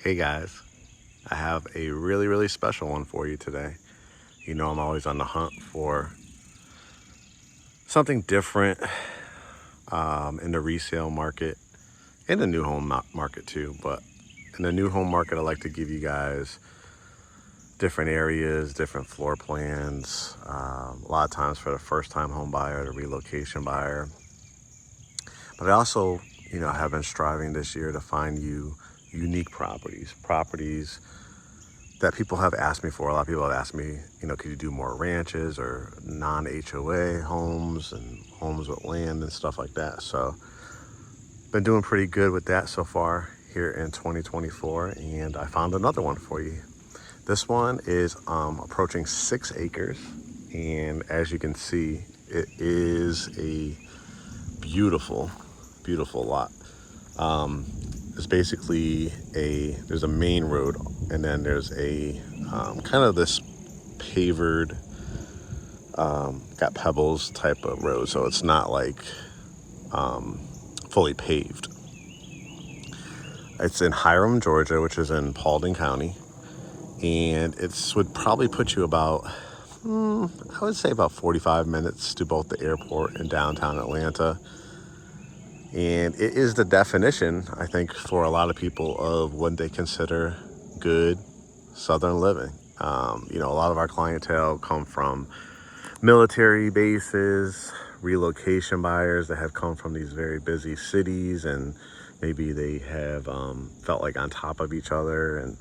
Hey guys, I have a really special one for you today. You know I'm always on the hunt for something different in the resale market, in the new home market too, but in the new home market I like to give you guys different areas, different floor plans, a lot of times for the first time home buyer, the relocation buyer. But I also, have been striving this year to find you unique properties that people have asked me for. A lot of people have asked me, could you do more ranches or non-HOA homes and homes with land and stuff like that. So been doing pretty good with that so far here in 2024, and I found another one for you. This one is approaching 6 acres, and as you can see, it is a beautiful lot. It's basically there's a main road, and then there's a kind of this pavered, got pebbles type of road, so it's not like fully paved. It's in Hiram, Georgia, which is in Paulding County, and it would probably put you about, I would say about 45 minutes to both the airport and downtown Atlanta. And it is the definition, I think, for a lot of people of what they consider good Southern living. A lot of our clientele come from military bases, relocation buyers that have come from these very busy cities, and maybe they have felt like on top of each other, and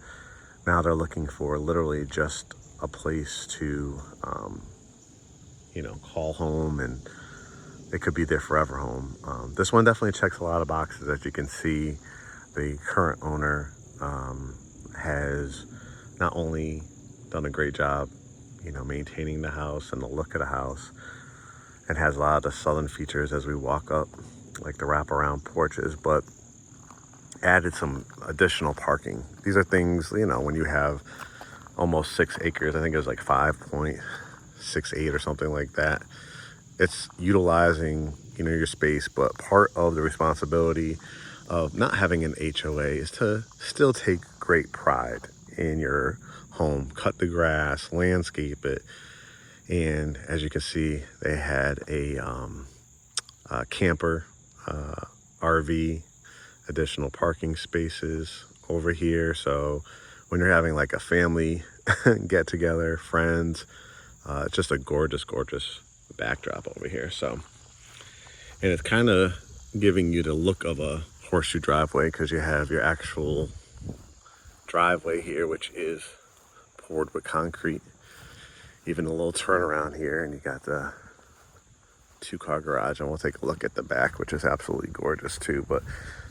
now they're looking for literally just a place to, call home, and it could be their forever home. This one definitely checks a lot of boxes. As you can see, the current owner has not only done a great job, maintaining the house and the look of the house, and has a lot of the southern features as we walk up, like the wraparound porches, but added some additional parking. These are things, when you have almost 6 acres, I think it was like 5.68 or something like that. It's utilizing, your space, but part of the responsibility of not having an HOA is to still take great pride in your home, cut the grass, landscape it. And as you can see, they had a camper, RV, additional parking spaces over here. So when you're having like a family get together, friends, it's just a gorgeous backdrop over here. So, and it's kind of giving you the look of a horseshoe driveway, because you have your actual driveway here, which is poured with concrete. Even a little turnaround here, and you got the 2-car garage, and we'll take a look at the back, which is absolutely gorgeous too. But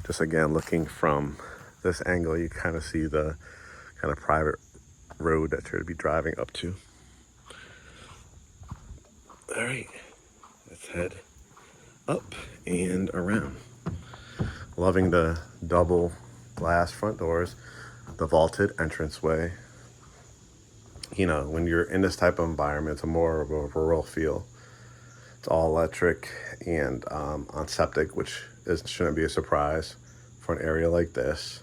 just again, looking from this angle, you kind of see the kind of private road that you're going to be driving up to. All right, let's head up and around. Loving the double glass front doors, the vaulted entranceway. When you're in this type of environment, it's a more of a rural feel. It's all electric and on septic, which shouldn't be a surprise for an area like this.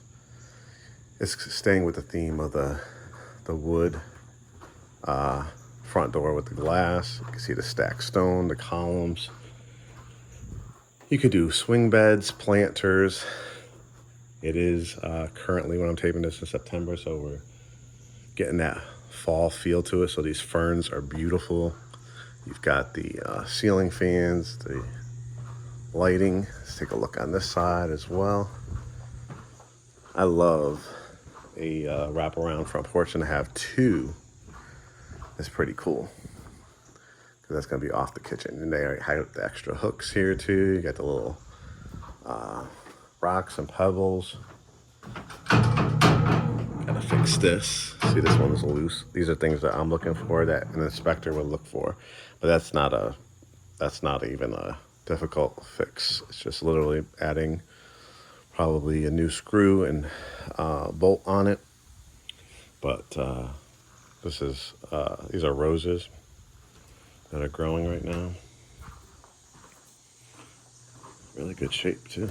It's staying with the theme of the wood front door with the glass. You can see the stacked stone, the columns. You could do swing beds, planters. It is currently, when I'm taping this, in September, so we're getting that fall feel to it. So these ferns are beautiful. You've got the ceiling fans, the lighting. Let's take a look on this side as well. I love a wraparound front porch, and to have two is pretty cool, because that's going to be off the kitchen. And they have the extra hooks here too. You got the little rocks and pebbles. Gotta fix this. See, this one is loose. These are things that I'm looking for, that an inspector would look for, but that's not even a difficult fix. It's just literally adding probably a new screw and bolt on it. But these are roses that are growing right now. Really good shape too.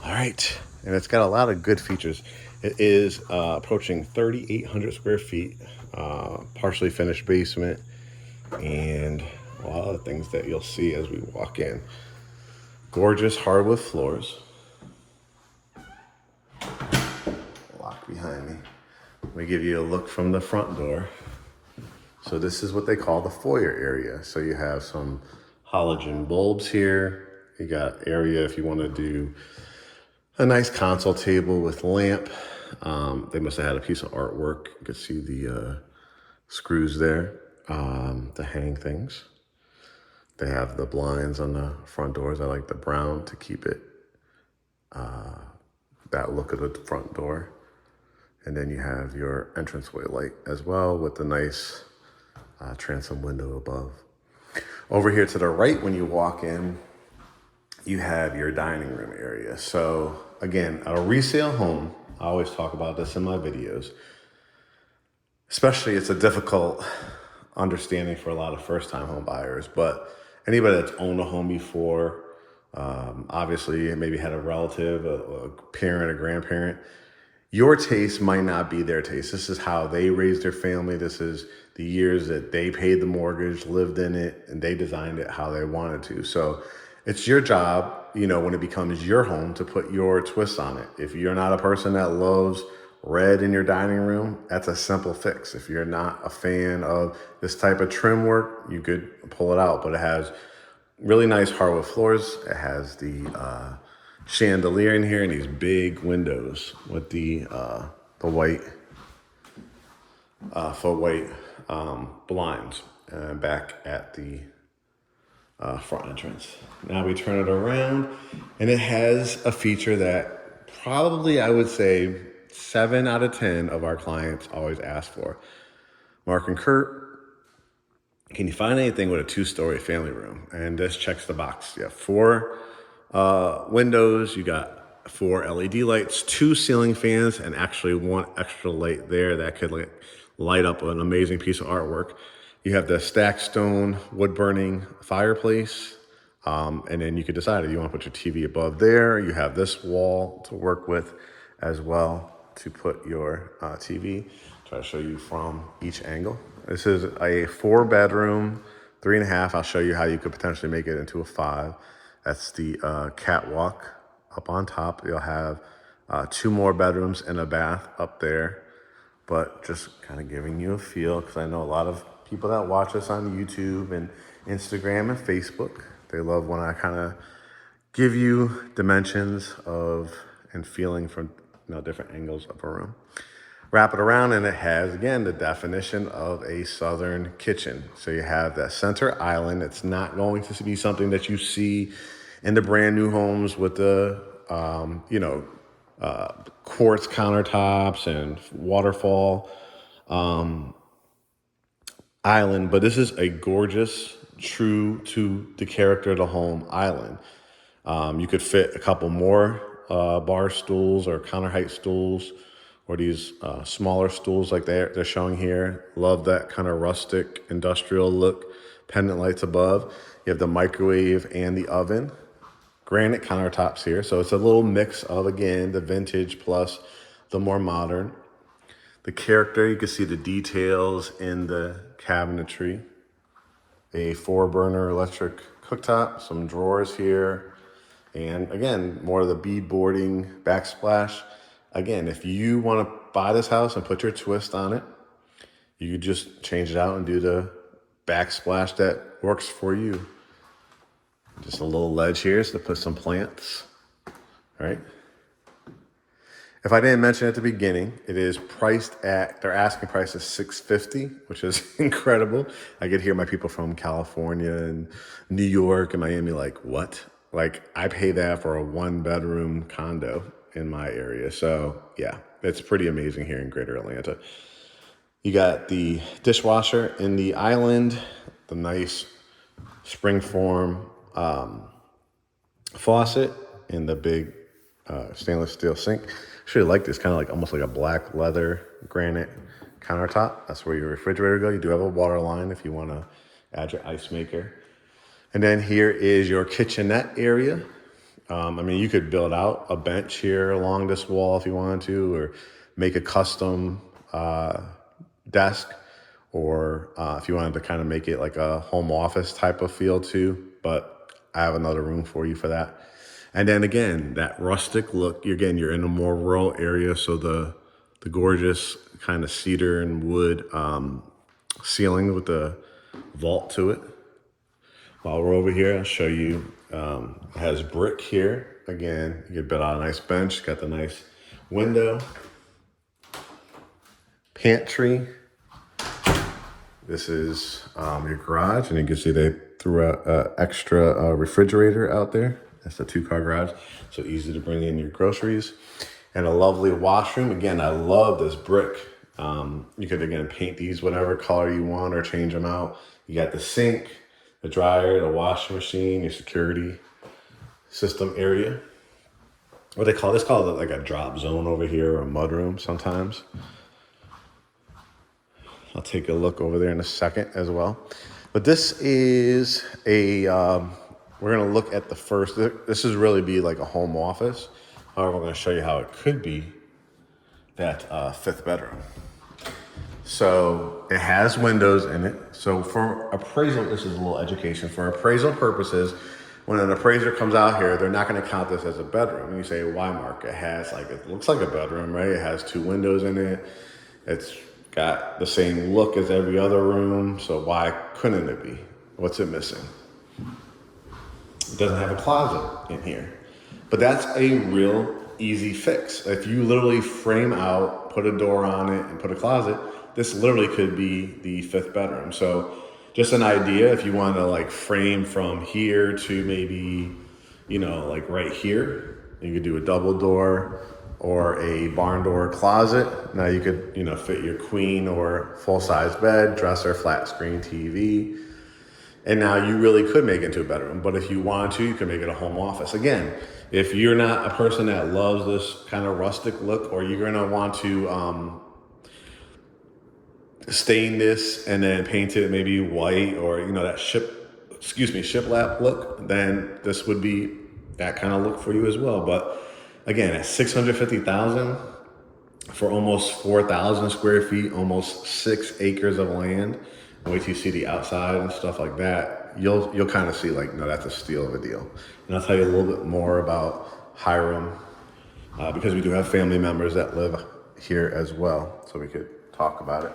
All right, and it's got a lot of good features. It is approaching 3,800 square feet, partially finished basement, and a lot of the things that you'll see as we walk in. Gorgeous hardwood floors. Lock behind me. Let me give you a look from the front door. So this is what they call the foyer area. So you have some halogen bulbs here. You got area if you want to do a nice console table with lamp. They must have had a piece of artwork. You can see the screws there to hang things. They have the blinds on the front doors. I like the brown to keep it that look of the front door. And then you have your entranceway light as well with the nice transom window above. Over here to the right, when you walk in, you have your dining room area. So again, a resale home, I always talk about this in my videos, especially it's a difficult understanding for a lot of first-time home buyers, but anybody that's owned a home before, obviously maybe had a relative, a parent, a grandparent, your taste might not be their taste. This is how they raised their family. This is the years that they paid the mortgage, lived in it, and they designed it how they wanted to. So it's your job, you know, when it becomes your home to put your twist on it. If you're not a person that loves red in your dining room, that's a simple fix. If you're not a fan of this type of trim work, you could pull it out, but it has really nice hardwood floors. It has the chandelier in here and these big windows with the white faux white blinds back at the front entrance. Now we turn it around, and it has a feature that probably I would say 7 out of 10 of our clients always ask for. Mark and Kurt, can you find anything with a 2-story family room? And this checks the box. You have 4 windows, you got 4 LED lights, 2 ceiling fans, and actually 1 extra light there that could light up an amazing piece of artwork. You have the stacked stone wood burning fireplace, and then you could decide if you want to put your TV above there. You have this wall to work with as well to put your TV. Try to show you from each angle. This is a 4-bedroom, 3.5. I'll show you how you could potentially make it into a 5. That's the catwalk up on top. You'll have 2 more bedrooms and a bath up there, but just kind of giving you a feel, because I know a lot of people that watch us on YouTube and Instagram and Facebook, they love when I kind of give you dimensions of and feeling from different angles of a room. Wrap it around, and it has, again, the definition of a southern kitchen. So you have that center island. It's not going to be something that you see in the brand new homes with the, quartz countertops and waterfall island. But this is a gorgeous, true to the character of the home island. You could fit a couple more bar stools or counter height stools, or these smaller stools like they're showing here. Love that kind of rustic industrial look. Pendant lights above. You have the microwave and the oven. Granite countertops here. So it's a little mix of, again, the vintage plus the more modern. The character, you can see the details in the cabinetry. A 4-burner electric cooktop, some drawers here. And again, more of the beadboarding backsplash. Again, if you want to buy this house and put your twist on it, you could just change it out and do the backsplash that works for you. Just a little ledge here so to put some plants, all right? If I didn't mention at the beginning, it is priced at, their asking price is $650, which is incredible. I could hear my people from California and New York and Miami like, what? Like, I pay that for a 1-bedroom condo in my area. So yeah, it's pretty amazing here in Greater Atlanta. You got the dishwasher in the island, the nice springform faucet, and the big stainless steel sink. Actually like this, kind of like almost like a black leather granite countertop. That's where your refrigerator go. You do have a water line if you want to add your ice maker. And then here is your kitchenette area. I mean, you could build out a bench here along this wall if you wanted to, or make a custom desk, or if you wanted to kind of make it like a home office type of feel too. But I have another room for you for that. And then again, that rustic look, you're in a more rural area, so the gorgeous kind of cedar and wood ceiling with the vault to it. While we're over here, I'll show you, it has brick here. Again, you could build out a nice bench, got the nice window, pantry. This is your garage, and you can see they threw out an extra refrigerator out there. That's a 2-car garage, so easy to bring in your groceries. And a lovely washroom. Again, I love this brick. You could, again, paint these whatever color you want or change them out. You got the sink, the dryer, the washing machine, your security system area. What they call this, called it like a drop zone over here, or a mud room sometimes. I'll take a look over there in a second as well. But this is a, we're gonna look at the first, this is really be like a home office. However, I'm gonna show you how it could be that 5th bedroom. So it has windows in it. So for appraisal, this is a little education. For appraisal purposes, when an appraiser comes out here, they're not gonna count this as a bedroom. And you say, why, Mark? It has like, it looks like a bedroom, right? It has 2 windows in it. It's got the same look as every other room, so why couldn't it be? What's it missing? It doesn't have a closet in here. But that's a real easy fix. If you literally frame out, put a door on it, and put a closet, this literally could be the 5th bedroom. So just an idea, if you want to like frame from here to maybe, like right here, you could do a double door or a barn door closet. Now you could, fit your queen or full-size bed, dresser, flat screen TV. And now you really could make it into a bedroom. But if you wanted to, you could make it a home office. Again, if you're not a person that loves this kind of rustic look, or you're gonna want to stain this and then paint it maybe white, or that shiplap look, then this would be that kind of look for you as well. But again, at $650,000 for almost 4,000 square feet, almost 6 acres of land. And wait till you see the outside and stuff like that. You'll kind of see like, no, that's a steal of a deal. And I'll tell you a little bit more about Hiram because we do have family members that live here as well, so we could talk about it.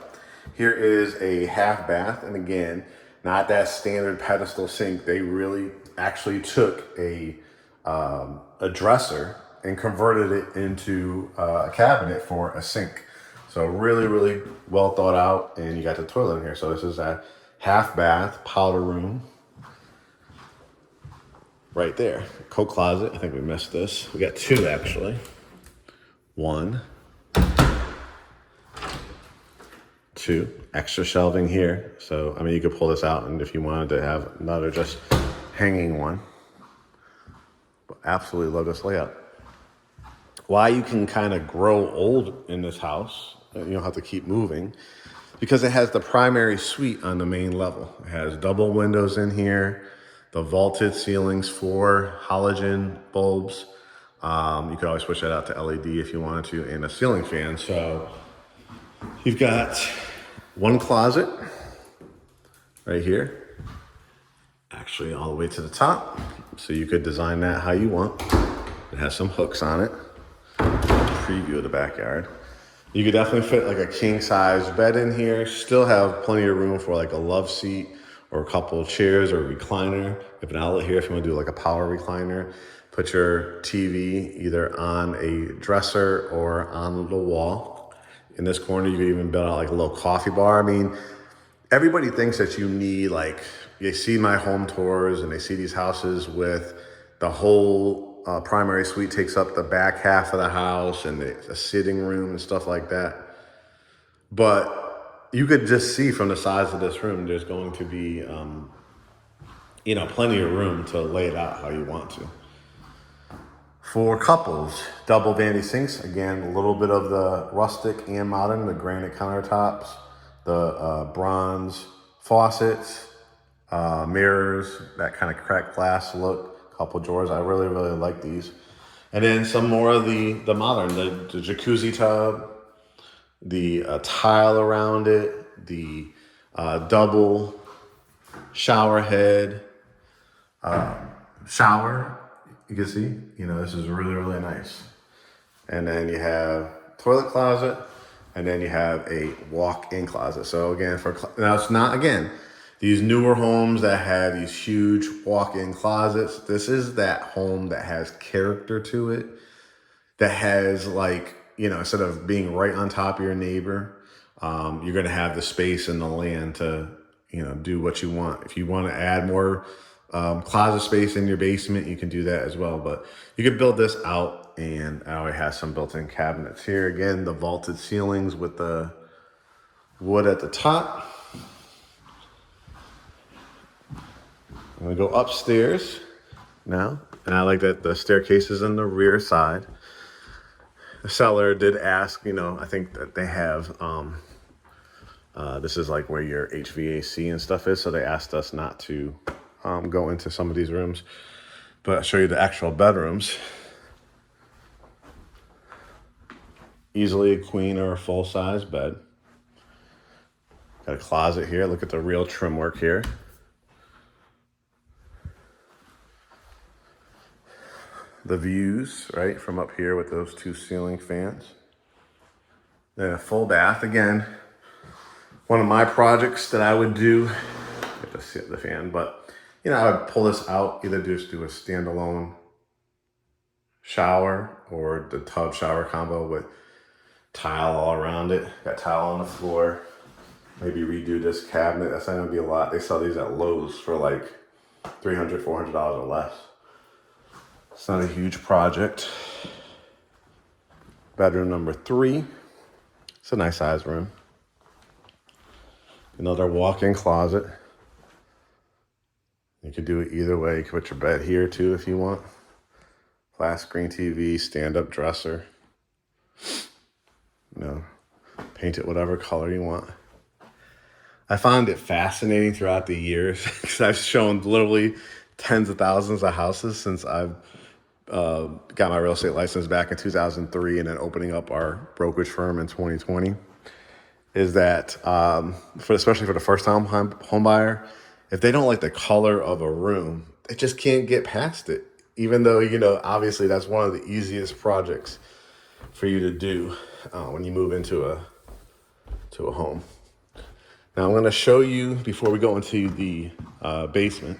Here is a half bath, and again, not that standard pedestal sink. They really actually took a dresser and converted it into a cabinet for a sink. So really, really well thought out, and you got the toilet in here. So this is a half bath powder room right there. Coat closet, I think we missed this. We got 2 actually. 1, 2, extra shelving here. So, I mean, you could pull this out, and if you wanted to have another just hanging one. But absolutely love this layout. Why you can kind of grow old in this house, you don't have to keep moving, because it has the primary suite on the main level. It has double windows in here, the vaulted ceilings for halogen bulbs. You could always switch that out to LED if you wanted to, and a ceiling fan. So you've got 1 closet right here, actually all the way to the top. So you could design that how you want. It has some hooks on it. Preview of the backyard. You could definitely fit like a king size bed in here. Still have plenty of room for like a love seat or a couple of chairs or a recliner. You have an outlet here if you want to do like a power recliner. Put your TV either on a dresser or on the wall. In this corner, you could even build out like a little coffee bar. I mean, everybody thinks that you need, like, they see my home tours and they see these houses with the whole primary suite takes up the back half of the house and the sitting room and stuff like that. But you could just see from the size of this room, there's going to be, plenty of room to lay it out how you want to. For couples, double vanity sinks. Again, a little bit of the rustic and modern, the granite countertops, the bronze faucets, mirrors, that kind of cracked glass look. couple drawers. I really, really like these. And then some more of the modern, the jacuzzi tub, the tile around it, the double shower head, shower. You can see, this is really, really nice. And then you have toilet closet, and then you have a walk-in closet. So again, now it's not, again, these newer homes that have these huge walk-in closets. This is that home that has character to it, that has instead of being right on top of your neighbor, you're gonna have the space and the land to, do what you want. If you want to add more closet space in your basement, you can do that as well. But you could build this out, and it already has some built-in cabinets here. Again, the vaulted ceilings with the wood at the top. I'm gonna go upstairs now, and I like that the staircase is on the rear side. The seller did ask, I think that they have, this is like where your HVAC and stuff is, so they asked us not to go into some of these rooms, but I'll show you the actual bedrooms. Easily a queen or a full-size bed. Got a closet here. Look at the real trim work here. The views, right, from up here with those two ceiling fans. Then a full bath. Again, one of my projects that I would do, get to see the fan, but I would pull this out, either just do a standalone shower or the tub shower combo with tile all around it. Got tile on the floor. Maybe redo this cabinet. That's not gonna be a lot. They sell these at Lowe's for like $300, $400 or less. It's not a huge project. Bedroom number 3. It's a nice size room. Another walk-in closet. You could do it either way. You could put your bed here too if you want. Flat screen TV, stand-up dresser. Paint it whatever color you want. I found it fascinating throughout the years because I've shown literally tens of thousands of houses since I've got my real estate license back in 2003 and then opening up our brokerage firm in 2020. Is that, especially for the first-time home buyer, if they don't like the color of a room, they just can't get past it. Even though, obviously that's one of the easiest projects for you to do when you move into a home. Now I'm going to show you, before we go into the basement,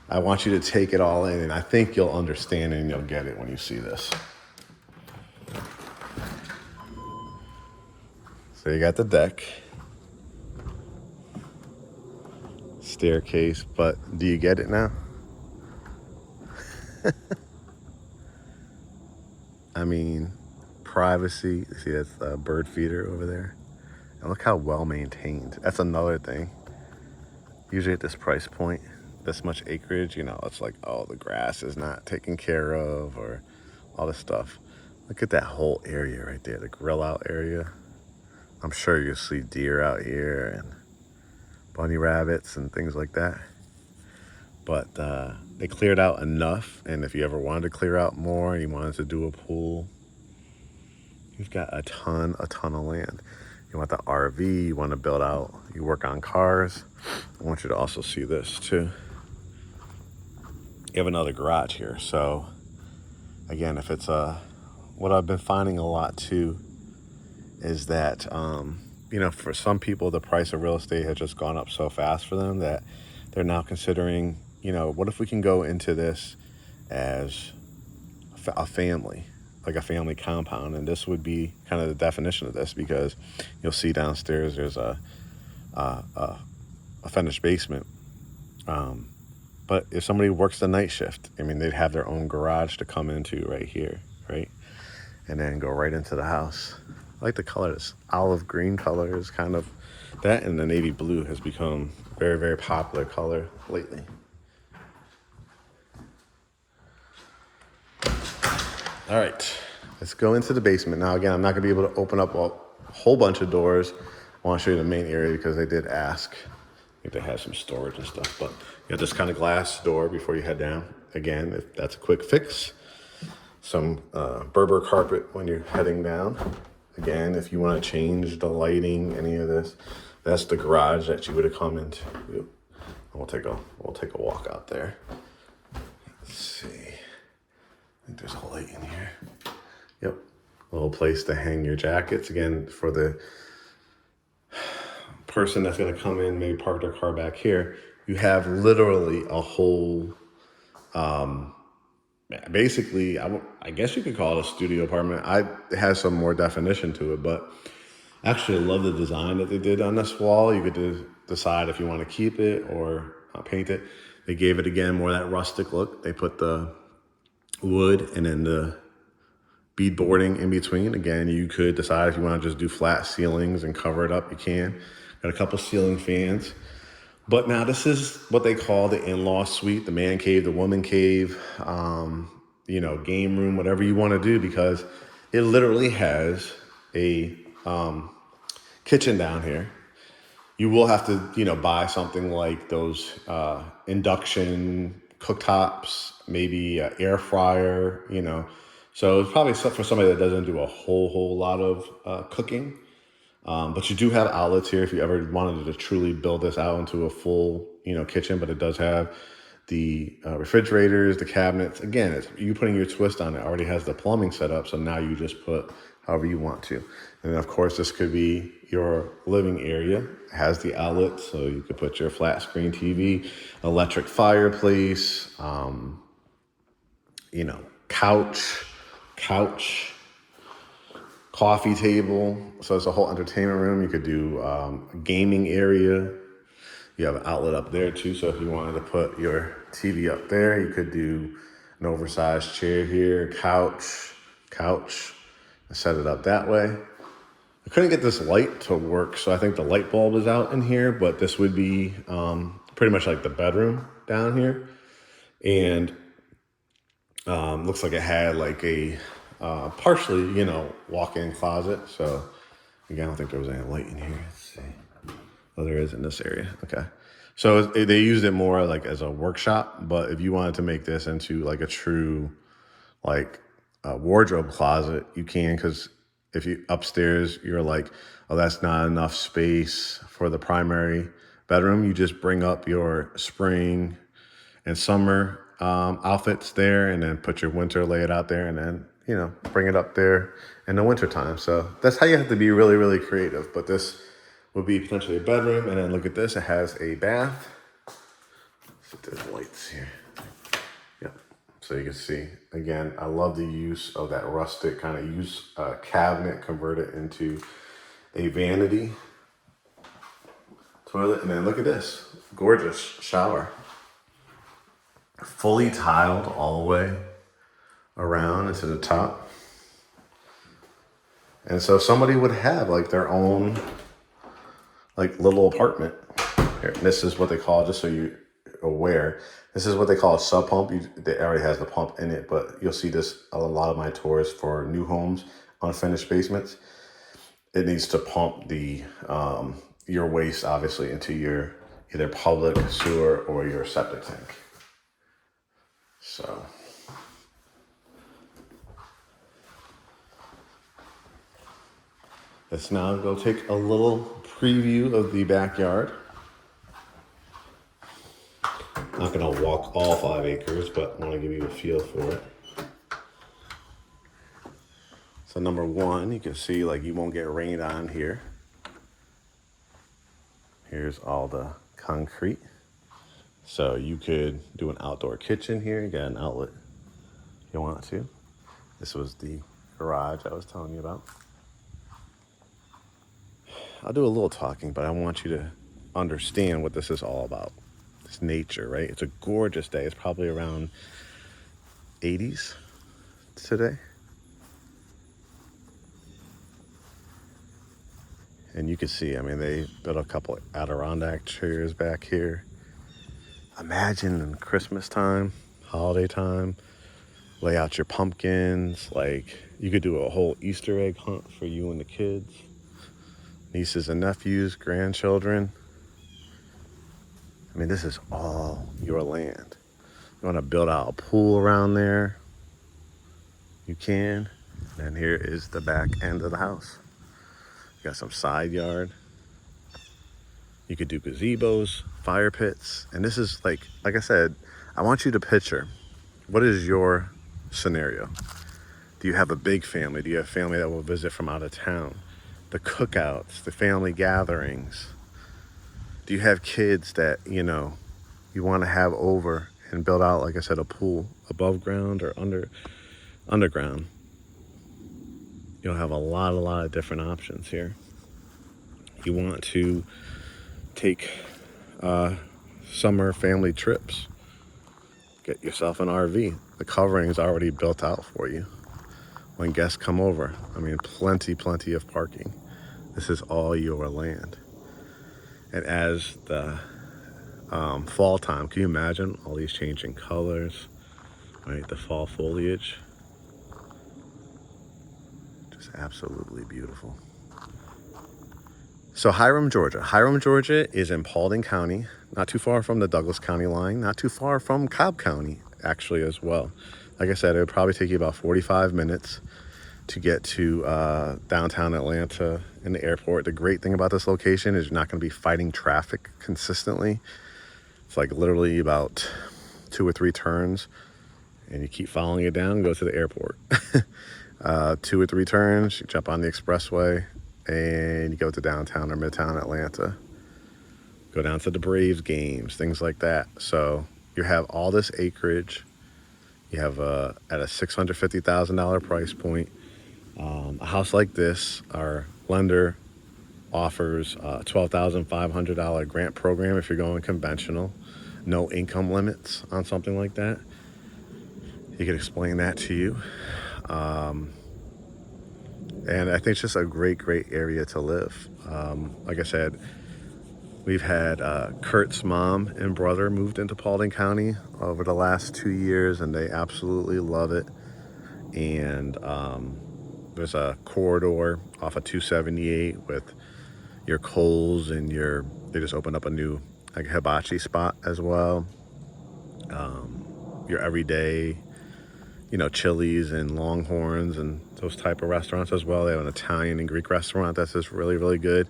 I want you to take it all in, and I think you'll understand and you'll get it when you see this. So you got the deck, staircase, but do you get it now? I mean, privacy. See, that's a bird feeder over there. And look how well maintained. That's another thing. Usually at this price point, this much acreage, it's like, oh, the grass is not taken care of or all this stuff. Look at that whole area right there, the grill out area. I'm sure you'll see deer out here and bunny rabbits and things like that. But they cleared out enough, and if you ever wanted to clear out more and you wanted to do a pool, you've got a ton of land. You want the RV, you want to build out, you work on cars. I want you to also see this too. You have another garage here. So again, if it's what I've been finding a lot too is that, for some people, the price of real estate has just gone up so fast for them that they're now considering, what if we can go into this as a family, like a family compound? And this would be kind of the definition of this, because you'll see downstairs there's a finished basement. But if somebody works the night shift, they'd have their own garage to come into right here, right? And then go right into the house. I like the colors. Olive green color is kind of that, and the navy blue has become very, very popular color lately. All right, let's go into the basement. Now, again, I'm not gonna be able to open up a whole bunch of doors. I wanna show you the main area because they did ask. think they have some storage and stuff, but you got this kind of glass door before you head down. Again, if that's a quick fix. Some Berber carpet when you're heading down. Again, if you want to change the lighting, any of this, that's the garage that you would have come into. We'll take a walk out there. Let's see. I think there's a light in here. Yep. A little place to hang your jackets. Again, for the person that's going to come in, maybe park their car back here, you have literally a whole, basically, I guess you could call it a studio apartment. It has some more definition to it, but actually I love the design that they did on this wall. You could decide if you want to keep it or paint it. They gave it, again, more of that rustic look. They put the wood and then the beadboarding in between. Again, you could decide if you want to just do flat ceilings and cover it up, you can. Got a couple ceiling fans. But now this is what they call the in-law suite, the man cave, the woman cave, game room, whatever you want to do, because it literally has a kitchen down here. You will have to, buy something like those induction cooktops, maybe an air fryer, So it's probably for somebody that doesn't do a whole lot of cooking. But you do have outlets here if you ever wanted to truly build this out into a full, kitchen. But it does have the refrigerators, the cabinets. Again, it's you putting your twist on it. Already has the plumbing set up, so now you just put however you want to. And then, of course, this could be your living area. It has the outlet, so you could put your flat screen TV, electric fireplace, couch, coffee table. So it's a whole entertainment room. You could do a gaming area. You have an outlet up there too. So if you wanted to put your TV up there, you could do an oversized chair here, couch, and set it up that way. I couldn't get this light to work, so I think the light bulb is out in here, but this would be pretty much like the bedroom down here. And looks like it had like a partially, walk-in closet. So again, I don't think there was any light in here. Let's see. Oh, there is in this area. Okay. So they used it more like as a workshop, but if you wanted to make this into like a true wardrobe closet, you can, because if you upstairs, you're like, oh, that's not enough space for the primary bedroom. You just bring up your spring and summer outfits there, and then put your winter, lay it out there, and then, bring it up there in the winter time. So that's how you have to be really, really creative. But this would be potentially a bedroom. And then look at this. It has a bath. Let's see if there's lights here. Yep. So you can see, again, I love the use of that rustic kind of use cabinet, convert it into a vanity toilet. And then look at this. Gorgeous shower. Fully tiled all the way around into the top. And so somebody would have like their own like little apartment. Here, this is what they call, just so you're aware, this is what they call a sub pump. They already has the pump in it, but you'll see this a lot of my tours for new homes, unfinished basements. It needs to pump the your waste obviously into your either public sewer or your septic tank. So let's now go take a little preview of the backyard. Not gonna walk all 5 acres, but I want to give you a feel for it. So number one, you can see like you won't get rained on here. Here's all the concrete. So you could do an outdoor kitchen here. You got an outlet if you want to. This was the garage I was telling you about. I'll do a little talking, but I want you to understand what this is all about. It's nature, right? It's a gorgeous day. It's probably around 80s today. And you can see, they built a couple Adirondack chairs back here. Imagine in Christmas time, holiday time, lay out your pumpkins. Like, you could do a whole Easter egg hunt for you and the kids, nieces and nephews, grandchildren. I mean, this is all your land. You want to build out a pool around there, you can. And here is the back end of the house. You got some side yard. You could do gazebos, fire pits. And this is like I said, I want you to picture, what is your scenario? Do you have a big family? Do you have family that will visit from out of town? The cookouts, the family gatherings. Do you have kids that, you want to have over and build out, like I said, a pool above ground or underground? You'll have a lot of different options here. You want to take summer family trips. Get yourself an RV. The covering is already built out for you. When guests come over, I mean, plenty of parking. This is all your land. And as the fall time, can you imagine all these changing colors, right? The fall foliage, just absolutely beautiful. So Hiram, Georgia. Hiram, Georgia is in Paulding County, not too far from the Douglas County line, not too far from Cobb County, actually, as well. Like I said, it would probably take you about 45 minutes to get to downtown Atlanta and the airport. The great thing about this location is you're not going to be fighting traffic consistently. It's like literally about 2 or 3 turns, and you keep following it down and go to the airport. 2 or 3 turns, you jump on the expressway, and you go to downtown or midtown Atlanta. Go down to the Braves games, things like that. So you have all this acreage. You have at a $650,000 price point. A house like this, our lender offers a $12,500 grant program if you're going conventional. No income limits on something like that. He could explain that to you. And I think it's just a great area to live. Like I said, we've had Kurt's mom and brother moved into Paulding County over the last 2 years, and they absolutely love it. And there's a corridor off of 278 with your Kohl's and they just opened up a new like hibachi spot as well. Your everyday, Chili's and Longhorns and those type of restaurants as well. They have an Italian and Greek restaurant that's just really good.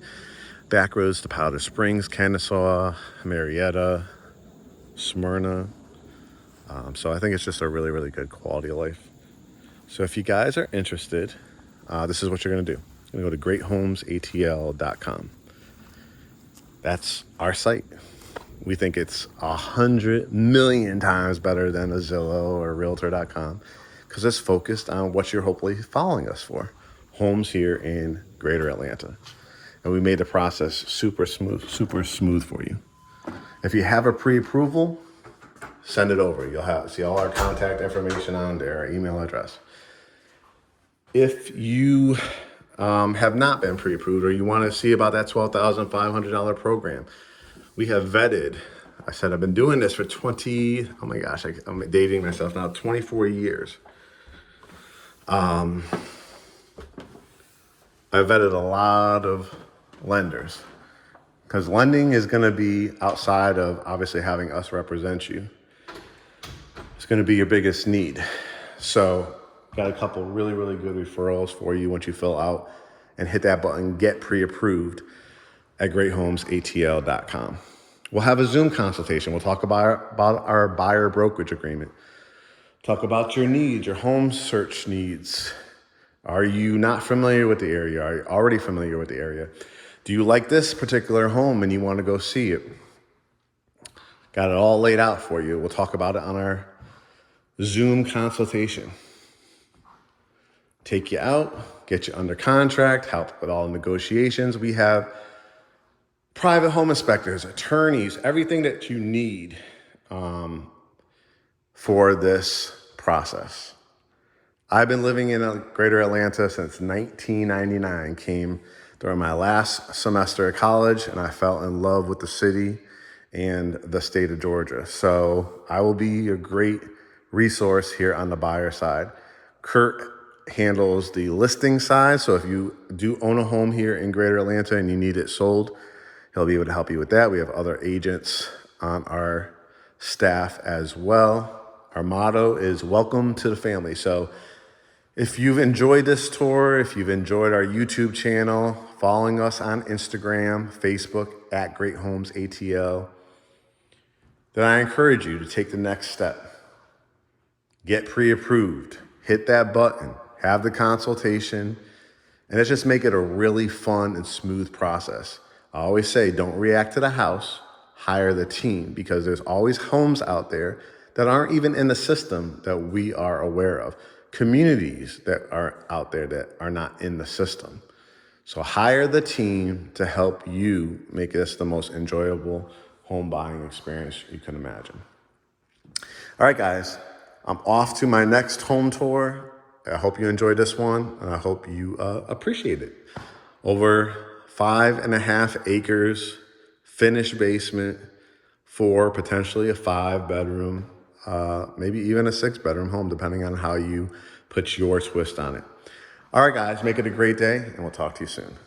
Back roads to Powder Springs, Kennesaw, Marietta, Smyrna. So I think it's just a really good quality of life. So if you guys are interested, this is what you're going to do. You're going to go to GreatHomesATL.com. That's our site. We think it's 100 million times better than a Zillow or Realtor.com because it's focused on what you're hopefully following us for. Homes here in Greater Atlanta. And we made the process super smooth for you. If you have a pre-approval, send it over. You'll see all our contact information on there, our email address. If you have not been pre-approved or you want to see about that $12,500 program, we have vetted. I said I've been doing this for I'm dating myself now, 24 years. I've vetted a lot of lenders because lending is going to be outside of obviously having us represent you. It's going to be your biggest need. So got a couple really good referrals for you once you fill out and hit that button, get pre-approved at GreatHomesATL.com. We'll have a Zoom consultation. We'll talk about our buyer brokerage agreement. Talk about your needs, your home search needs. Are you not familiar with the area? Are you already familiar with the area? Do you like this particular home and you want to go see it? Got it all laid out for you. We'll talk about it on our Zoom consultation. Take you out, get you under contract, help with all the negotiations. We have private home inspectors, attorneys, everything that you need for this process. I've been living in Greater Atlanta since 1999. Came during my last semester of college, and I fell in love with the city and the state of Georgia. So I will be a great resource here on the buyer side. Kurt handles the listing side. So if you do own a home here in Greater Atlanta and you need it sold, he'll be able to help you with that. We have other agents on our staff as well. Our motto is welcome to the family. So if you've enjoyed this tour, if you've enjoyed our YouTube channel, following us on Instagram, Facebook at GreatHomesATL, then I encourage you to take the next step. Get pre-approved, hit that button, have the consultation, and let's just make it a really fun and smooth process. I always say, don't react to the house, hire the team, because there's always homes out there that aren't even in the system that we are aware of. Communities that are out there that are not in the system. So hire the team to help you make this the most enjoyable home buying experience you can imagine. All right, guys, I'm off to my next home tour. I hope you enjoyed this one, and I hope you appreciate it. Over 5.5 acres, finished basement, for potentially a 5-bedroom, maybe even a 6-bedroom home, depending on how you put your twist on it. All right, guys, make it a great day, and we'll talk to you soon.